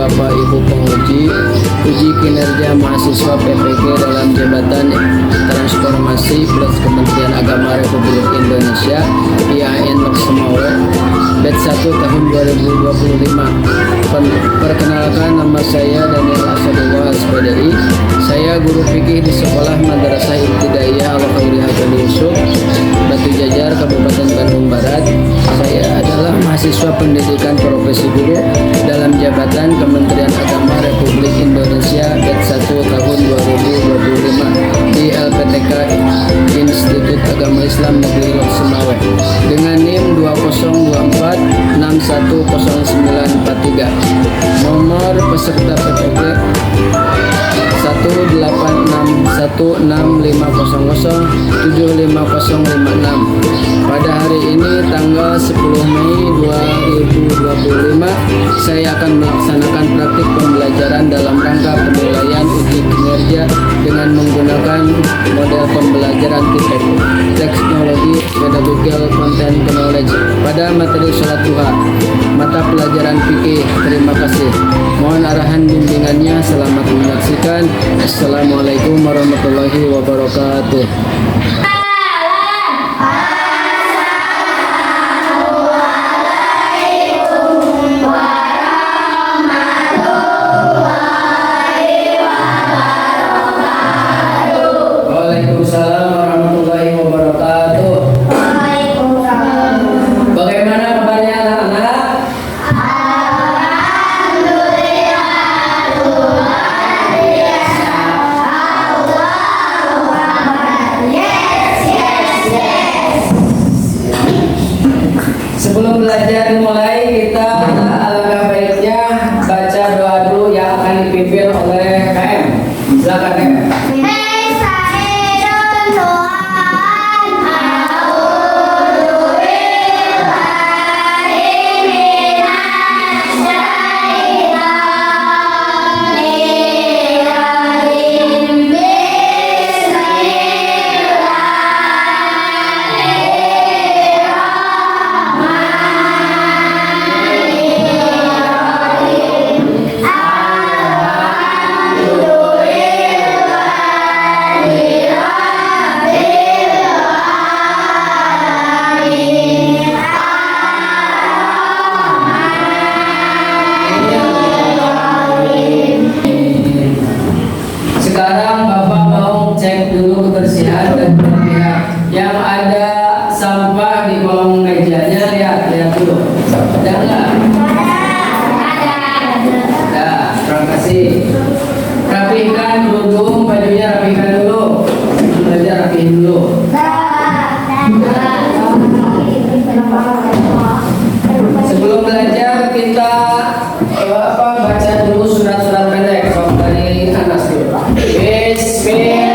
Bapak Ibu penguji, uji kinerja mahasiswa PPG dalam jabatan transformasi plus Kementerian Agama Republik Indonesia IAIN Loksemawe batch 1 tahun 2025. Perkenalkan, nama saya Daniel Asadullah SPDI. Saya guru fikih di Sekolah Madrasah Ibtidaiyah Al-Khairiyah Bani Yusuf, Batu Jajar, Kabupaten Bandung Barat. Saya adalah mahasiswa pendidikan profesi guru dalam jabatan Kementerian Agama Republik Indonesia batch 1 tahun 2025 di LPTK Institut Agama Islam Negeri Loksemawe dengan NIM 2024610943. Nomor peserta PPG 1861650075056. Pada hari ini tanggal 10 Mei 2025 saya akan melaksanakan praktik pembelajaran dalam rangka penilaian uji kinerja dengan menggunakan model pembelajaran TPK, Teknologi Pedagogical Content Knowledge, pada materi sholat duha, mata pelajaran fikih. Terima kasih. Mohon arahan bimbingannya. Selamat menyaksikan. Assalamualaikum warahmatullahi wabarakatuh. Waalaikumsalam warahmatullahi wabarakatuh. Bagaimana kabarnya anak-anak? Sebelum belajar dimulai, kita alangkah baiknya baca doa dulu yang akan dipimpin oleh KM. Silakan KM. Sekarang Bapak mau cek dulu kebersihan dan berpihak. Yang ada sampah di kolong mejanya, lihat dulu. Ada nggak? Ada. Terima kasih. Rapihkan kerudung, bajunya rapihkan dulu. Belajar rapihin dulu. Sebelum belajar kita baca dulu surat-surat pendek dari Anas dulu. Bismillahirrahmanirrahim.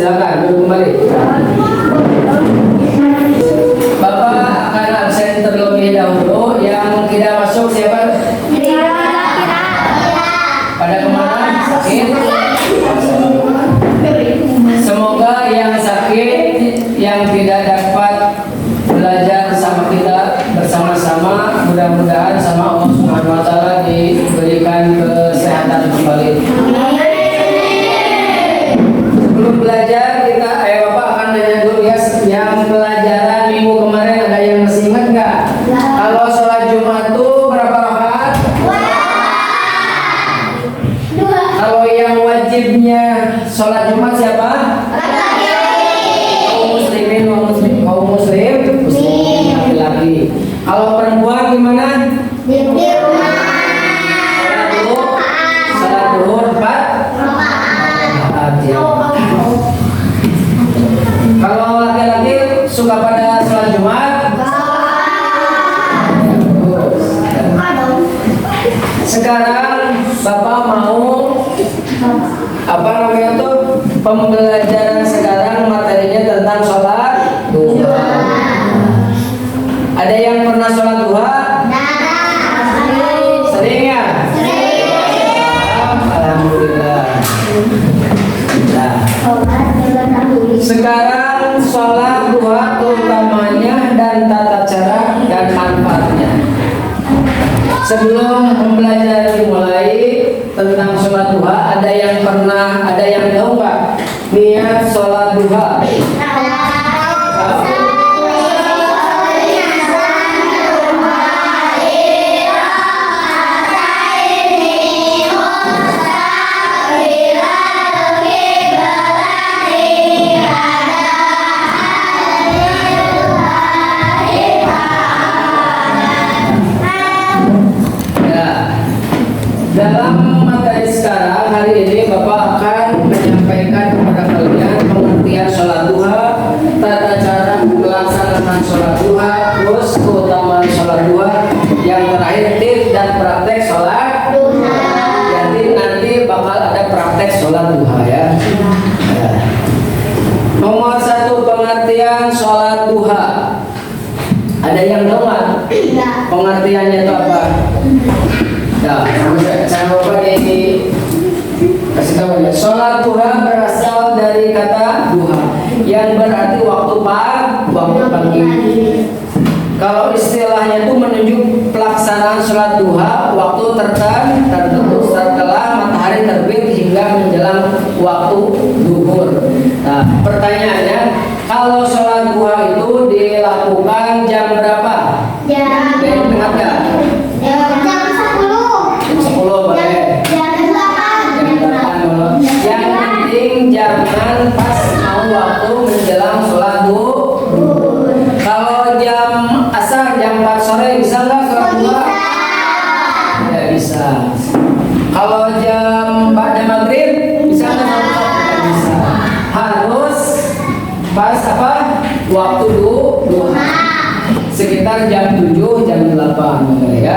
silakan duduk kembali. Bapak akan absen terlebih dahulu. Yang tidak masuk siapa? Pada kemana? Sakit? Semoga yang sakit, yang tidak dapat belajar sama kita bersama-sama, mudah-mudahan sama Allah Subhanahu wa taala diberikan kesehatan kembali. Sebelum belajar kita Bapak akan nanya dulu ya, yang pelajaran minggu kemarin ada yang masih ingat nggak? Kalau sholat Jumat tuh berapa rakaat? Kalau yang wajibnya sholat Jumat siapa? Kaum muslim laki-laki. Kalau perempuan gimana? Sholat duhur 4 rakaat ya. Kalau laki-laki suka pada sholat Jumat? Sekarang Bapak mau apa namanya tuh pembelajaran sekarang materinya tentang sholat duha. Ada yang pernah sholat duha? Sering ya? Alhamdulillah. Nah, sekarang sholat duha utamanya dan tata cara dan manfaatnya. Sebelum pembelajaran dimulai tentang sholat duha, ada yang tahu nggak niat sholat duha? Dalam materi sekarang hari ini Bapak akan menyampaikan kepada kalian pengertian sholat duha, tata cara pelaksanaan sholat duha, terus keutamaan sholat duha, yang terakhir tips dan praktek sholat duha. Jadi nanti bakal ada praktek sholat duha ya. Nomor 1 pengertian sholat duha. Ada yang tahu nggak? Pengertiannya itu apa? Nah, saya Bapak ini kasih tahu ya. Sholat duha berasal dari kata duha, yang berarti waktu pagi. Kalau istilahnya itu menunjuk pelaksanaan sholat duha waktu tertentu setelah matahari terbit hingga menjelang waktu zuhur. Nah, pertanyaannya, kalau sholat duha itu dilakukan jam berapa? Jam berapa? Yang penting jangan pas mau waktu menjelang sholat duhur. Kalau jam asar jam 4 sore bisa nggak sholat duha? Tidak bisa. Kalau jam pada maghrib bisa nggak? Tidak bisa. Harus pas apa? Waktu duha. Sekitar jam 7 jam 8 ya.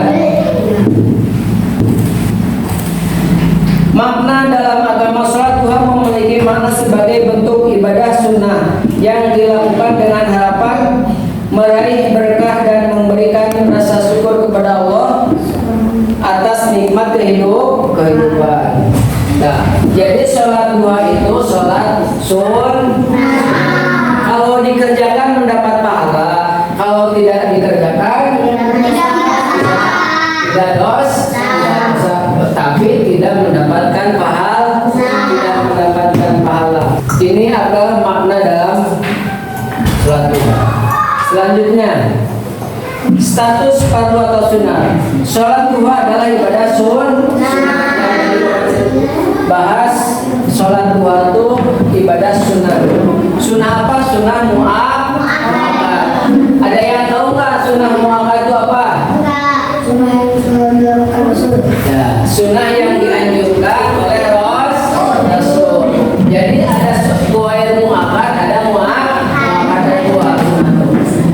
Makna dalam agama sholat duha memiliki makna sebagai bentuk ibadah sunnah yang dilakukan dengan harapan meraih berkah dan memberikan rasa syukur kepada Allah atas nikmat kehidupan. Nah, jadi sholat duha itu sholat sunnah. Kalau dikerjakan mendapat pahala, kalau tidak dikerjakan tidak dosa. Tapi tidak mendapatkan pahala. Ini adalah makna dalam sholat duha. Selanjutnya, status fardu atau sunnah. Sholat duha adalah ibadah sunnah. Bahas sholat duha itu ibadah sunnah. Sunnah apa? Sunnah mu'akkad. Ada yang tahu nggak sunnah mu'akkad itu apa? Ya, sunnah yang dianjurkan oleh Rasul. Jadi ada goer mu'akkad, ada mu'akkad, ada dua.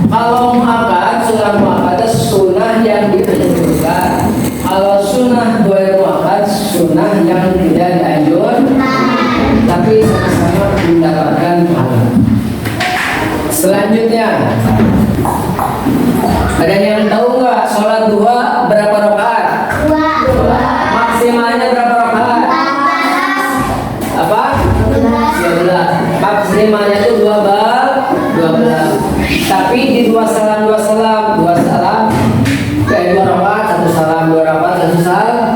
Kalau mu'akkad, sunnah mu'akkad itu sunnah yang dianjurkan. Kalau sunnah goer mu'akkad, sunnah yang tidak dianjurkan, tapi sama-sama mendapatkan Selanjutnya, ada yang tahu nggak sholat duha berapa rakaat? Maksimalnya berapa rakaat? Apa? 12. Maksimalnya itu 12. Tapi di dua salam, kayak 2 rakaat, 1 salam, 2 rakaat, 1 salam,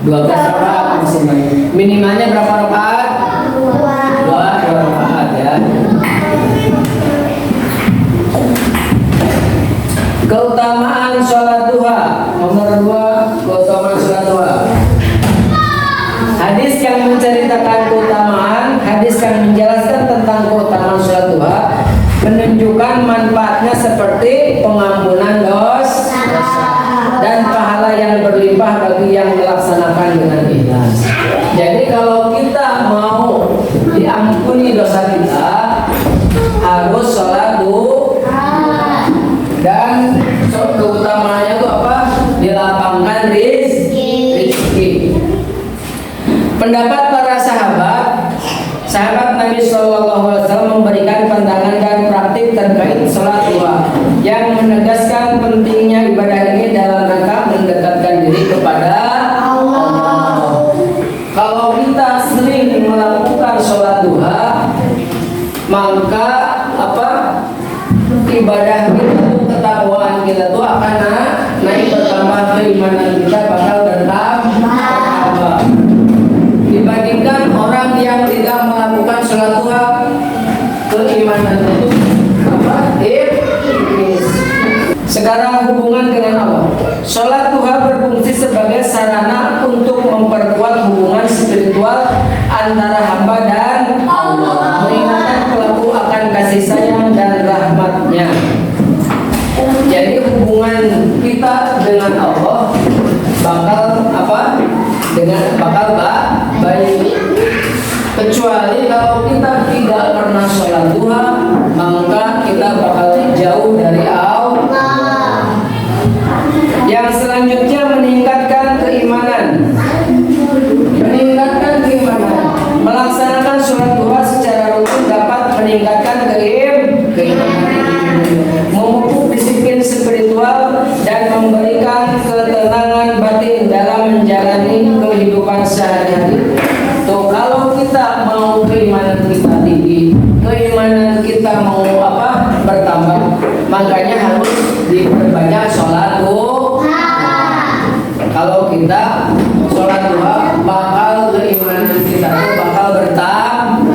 12 rakaat maksimalnya. Minimalnya berapa rakaat? 2 rakaat ya. Keutamaan sholat duha. Nomor 2, keutamaan sholat duha. Hadis yang menceritakan keutamaan, hadis yang menjelaskan tentang keutamaan sholat duha, menunjukkan manfaatnya seperti pengampunan dosa dan pahala yang berlimpah bagi yang melaksanakan dengan ikhlas. Jadi kalau kita mau diampuni dosa kita, harus sholat duha. Dan keutamaannya itu apa? Dilapangkan rezeki. Pendapat para sahabat Nabi SAW memberikan pandangan dan praktik terkait sholat duha yang menegaskan pentingnya ibadah ini dalam rangka mendekatkan diri kepada Allah. Kalau kita sering melakukan sholat duha, maka apa? Ibadah kita, ketakwaan kita tuh akan naik bertambah, keimanan kita bakal bertambah. Dibandingkan orang yang tidak melakukan sholat duha, keimanan itu apa? Tipis. Sekarang hubungan dengan Allah. Sholat duha berfungsi sebagai sarana untuk memperkuat hubungan spiritual antara hamba dan Allah, mengingatkan pelaku akan kasih sayang dan rahmatnya. Jadi hubungan kita dengan Allah bakal apa? Bakal baik. Kecuali kalau kita tidak pernah sholat duha, maka kita bakal jauh dari Allah. Yang selanjutnya meningkatkan keimanan. Melaksanakan sholat duha secara rutin dapat meningkatkan keimanan, memupuk disiplin spiritual dan memberikan ketenangan batin dalam menjalani kehidupan sehari-hari. Tuh, kalau kita mau keimanan kita tinggi, keimanan kita mau bertambah, makanya harus diperbanyak sholat duha. Kalau kita sholat duha, bakal keimanan kita bakal bertambah.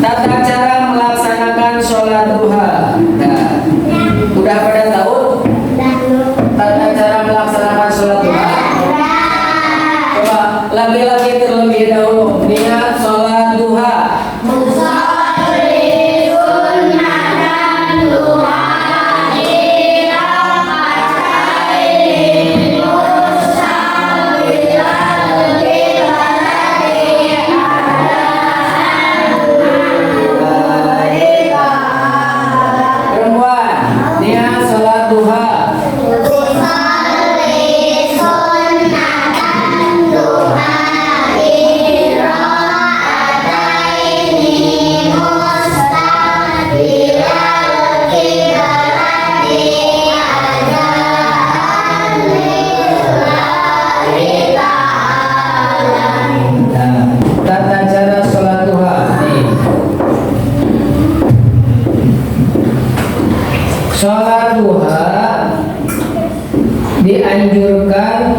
Tata cara melaksanakan sholat duha. Nah, udah pada tahu tata cara melaksanakan sholat duha? Coba lagi-lagi terlebih dahulu niat sholat duha. Sholat duha dianjurkan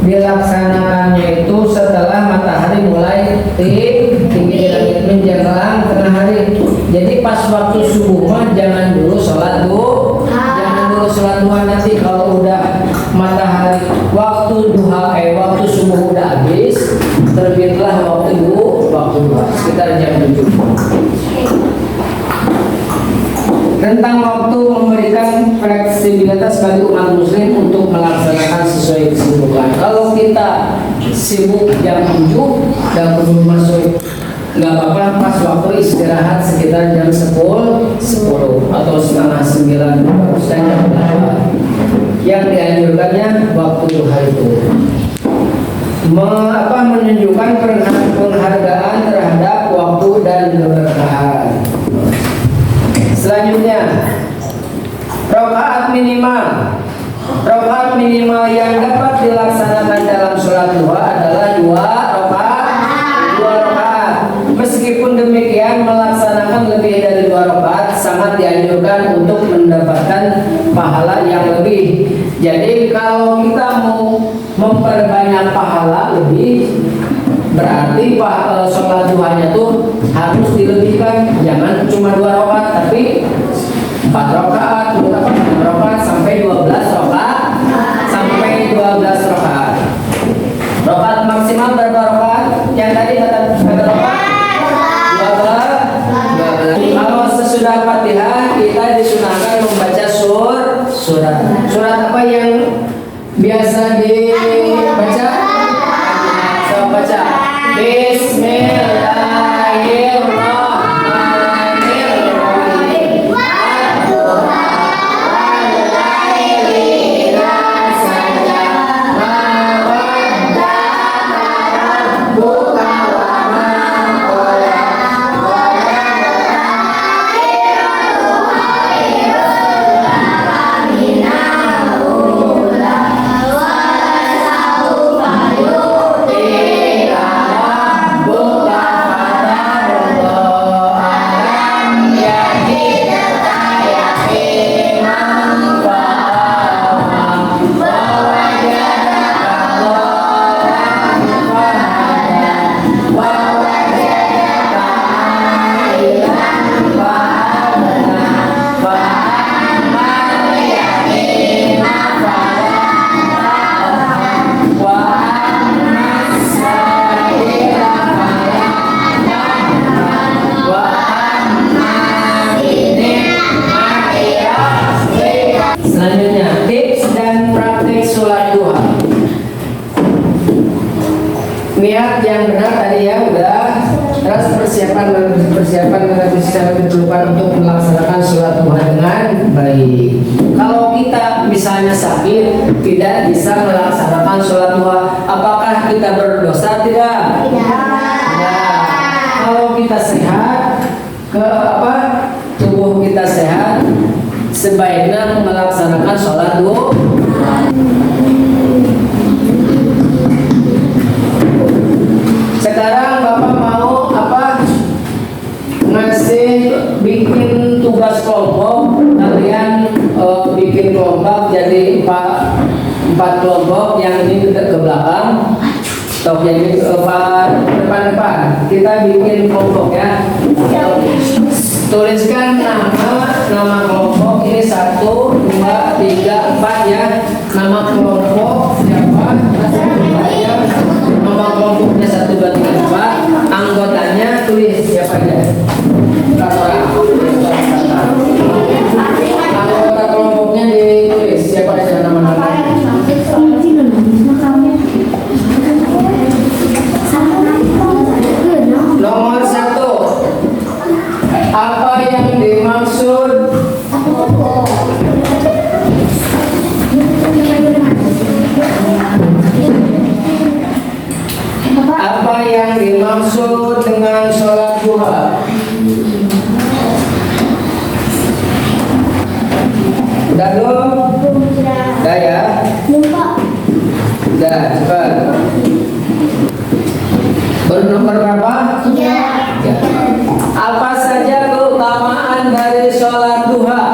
dilaksanakannya itu setelah matahari mulai tinggi di langit menjelang tengah hari. Jadi pas waktu subuh mah jangan dulu sholat duha. Jangan dulu sholat duha, nanti kalau udah matahari waktu waktu subuh udah habis, terbitlah waktu duha sekitar jam 7. Rentang waktu memberikan fleksibilitas bagi umat muslim untuk melaksanakan sesuai kesibukan. Kalau kita sibuk jam 7 dan belum masuk, nggak apa-apa, pas waktu istirahat sekitar jam 10 atau setengah 9 baru saja jam 8. Yang dianjurkannya waktu duha itu menunjukkan penghargaan terhadap waktu dan keberkahan. yang dapat dilaksanakan dalam sholat duha adalah dua rakaat. Meskipun demikian, melaksanakan lebih dari 2 rakaat sangat dianjurkan untuk mendapatkan pahala yang lebih. Jadi kalau kita mau memperbanyak pahala lebih, berarti sholat duhanya tuh harus dilebihkan. Jangan cuma 2 rakaat, tapi 4 rakaat, 6 rakaat sampai 12 rakaat. Rakaat maksimal berapa rakaat? Yang tadi kata rakaat 12. Kalau sesudah Fatihah kita disunahkan membaca surat. Surat apa yang biasa dibaca? Saya baca Bismillahirrahmanirrahim. Selanjutnya, tips dan praktik sholat duha. Niat yang benar tadi ya udah. Terus persiapan secara kehidupan untuk melaksanakan sholat duha dengan baik. Kalau kita misalnya sakit, tidak bisa melaksanakan sholat duha, apakah kita berdosa? Tidak. Kalau kita sehat, tubuh kita sehat, sebaiknya melaksanakan sholat duha. Sekarang Bapak mau bikin tugas kelompok. Kalian bikin kelompok jadi 4 kelompok, yang ini ke belakang, atau jadi depan. Kita bikin kelompok ya. Tuliskan nama kelompok ini 1, 2, 3, 4 ya. Nama kelompok siapa? Nama kelompoknya 1, 2, 3, 4. Anggotanya tulis siapa aja. Anggota kelompoknya ditulis siapa aja nama-namanya. Nomor 1. Apa yang dimaksud? Apa yang dimaksud dengan sholat duha? Udah belum? Udah ya? Udah, cepat. Nomor berapa? 3. Apa saja keutamaan dari sholat duha?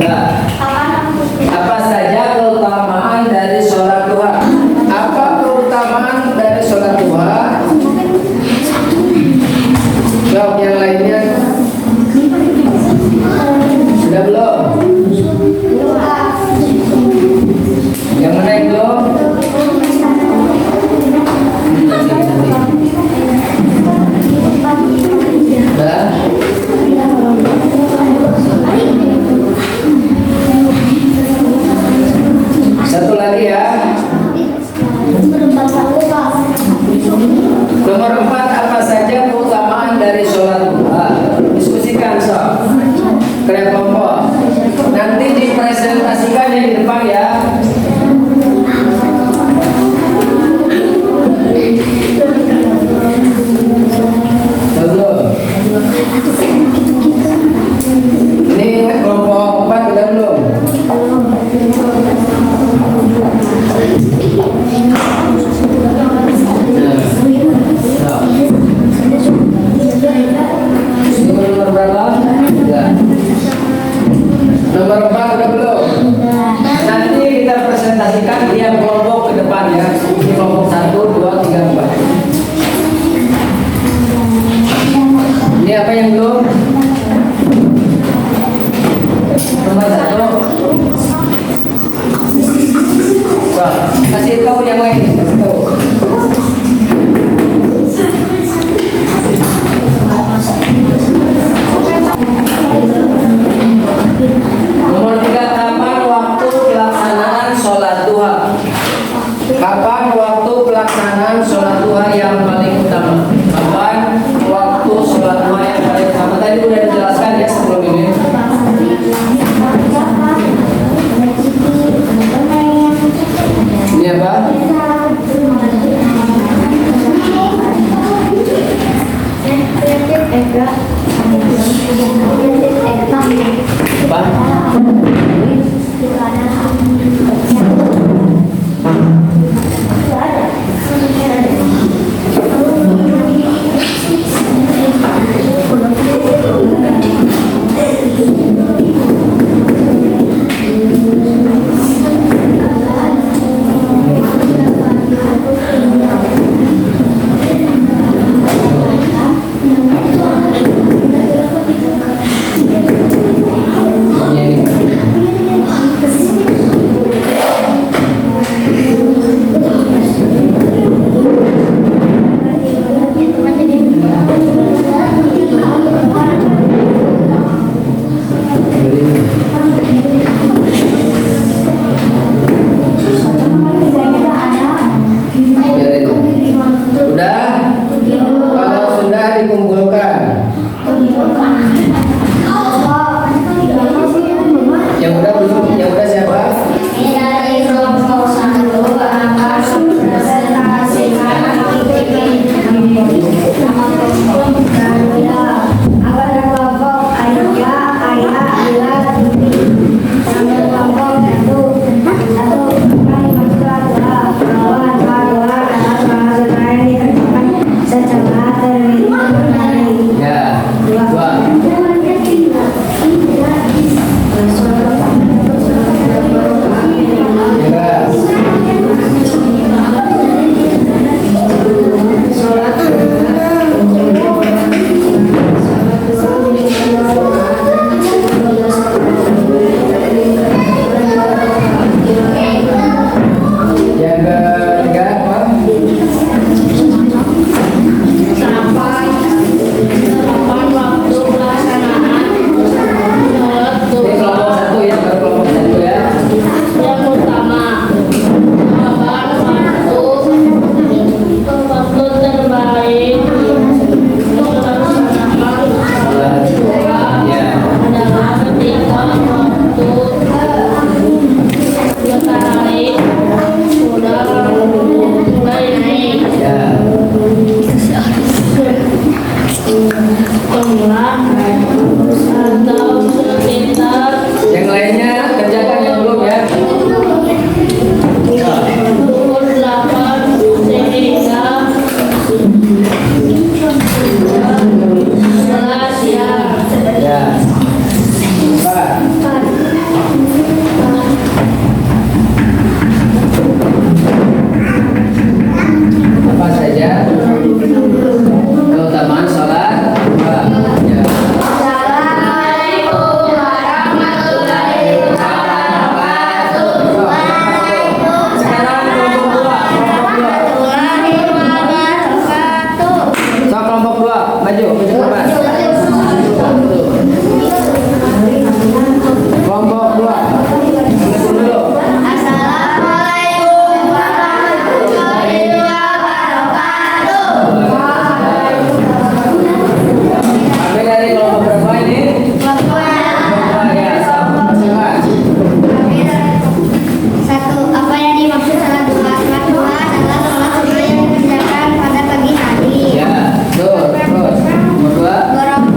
Nah, apa saja keutamaan dari sholat duha? Apa keutamaan dari sholat duha? Jawab yang lainnya. Sudah belum? Yang mana yang belum? Sudah? Satu lagi ya. Nomor 4, apa saja keutamaan dari sholat duha? Diskusikan sob. Kalian kelompok. Nanti dipresentasikan di depan ya. Ini kelompok 4 udah belum? Siapa yang belum? Nomor 1. Wah, kasih tahu yang lain. Kasih tahu. Nomor 3, kapan waktu pelaksanaan sholat duha? Kapan waktu pelaksanaan sholat duha yang paling utama? Kapan waktu sholat duha yang paling utama? Tadi sudah dijelaskan ya sebelum ini. Ini apa? Nomor 2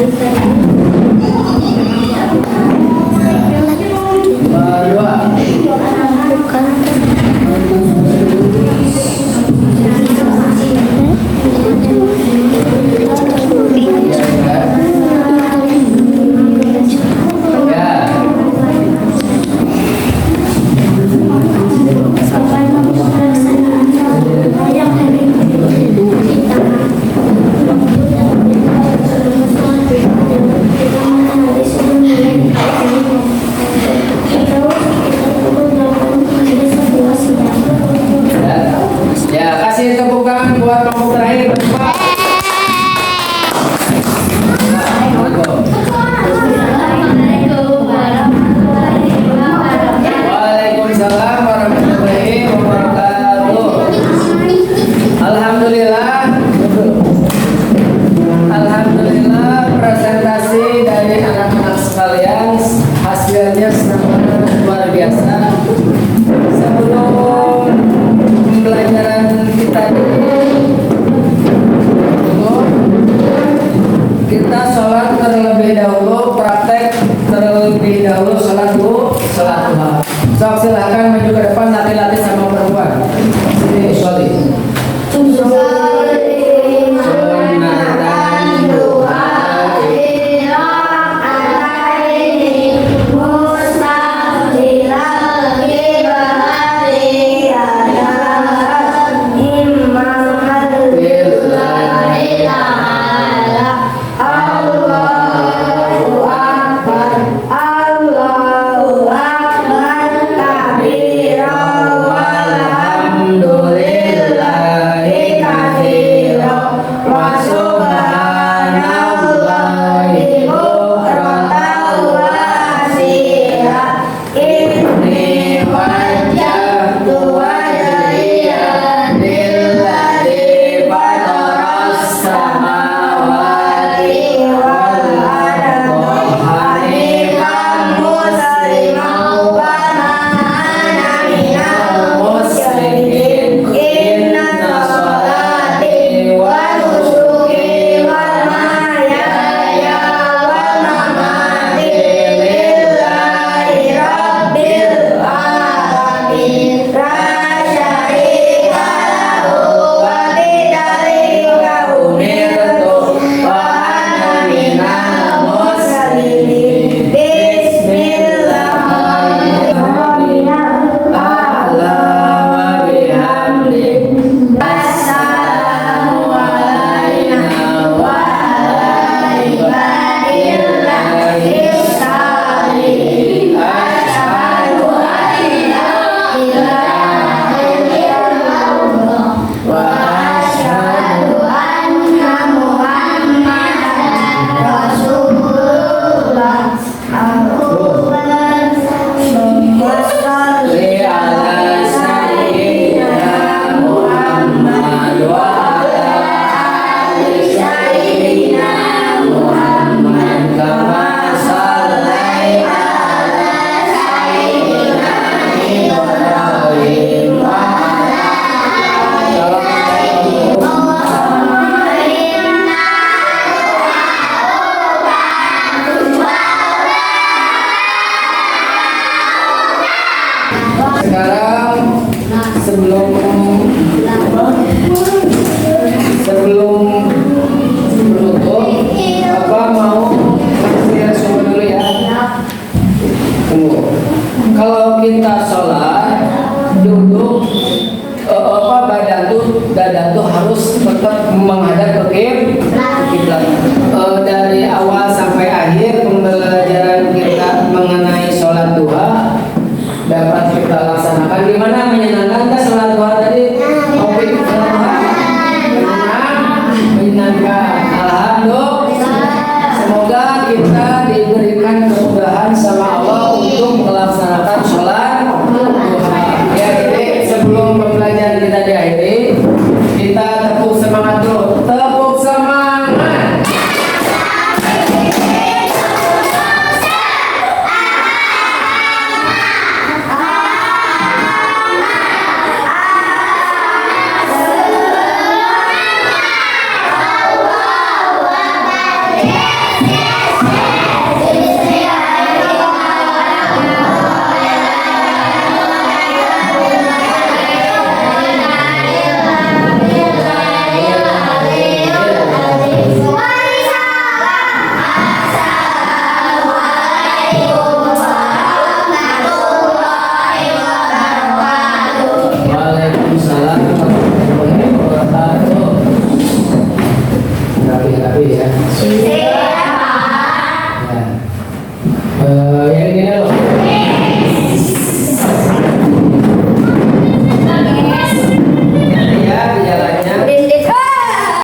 Dua. Hai.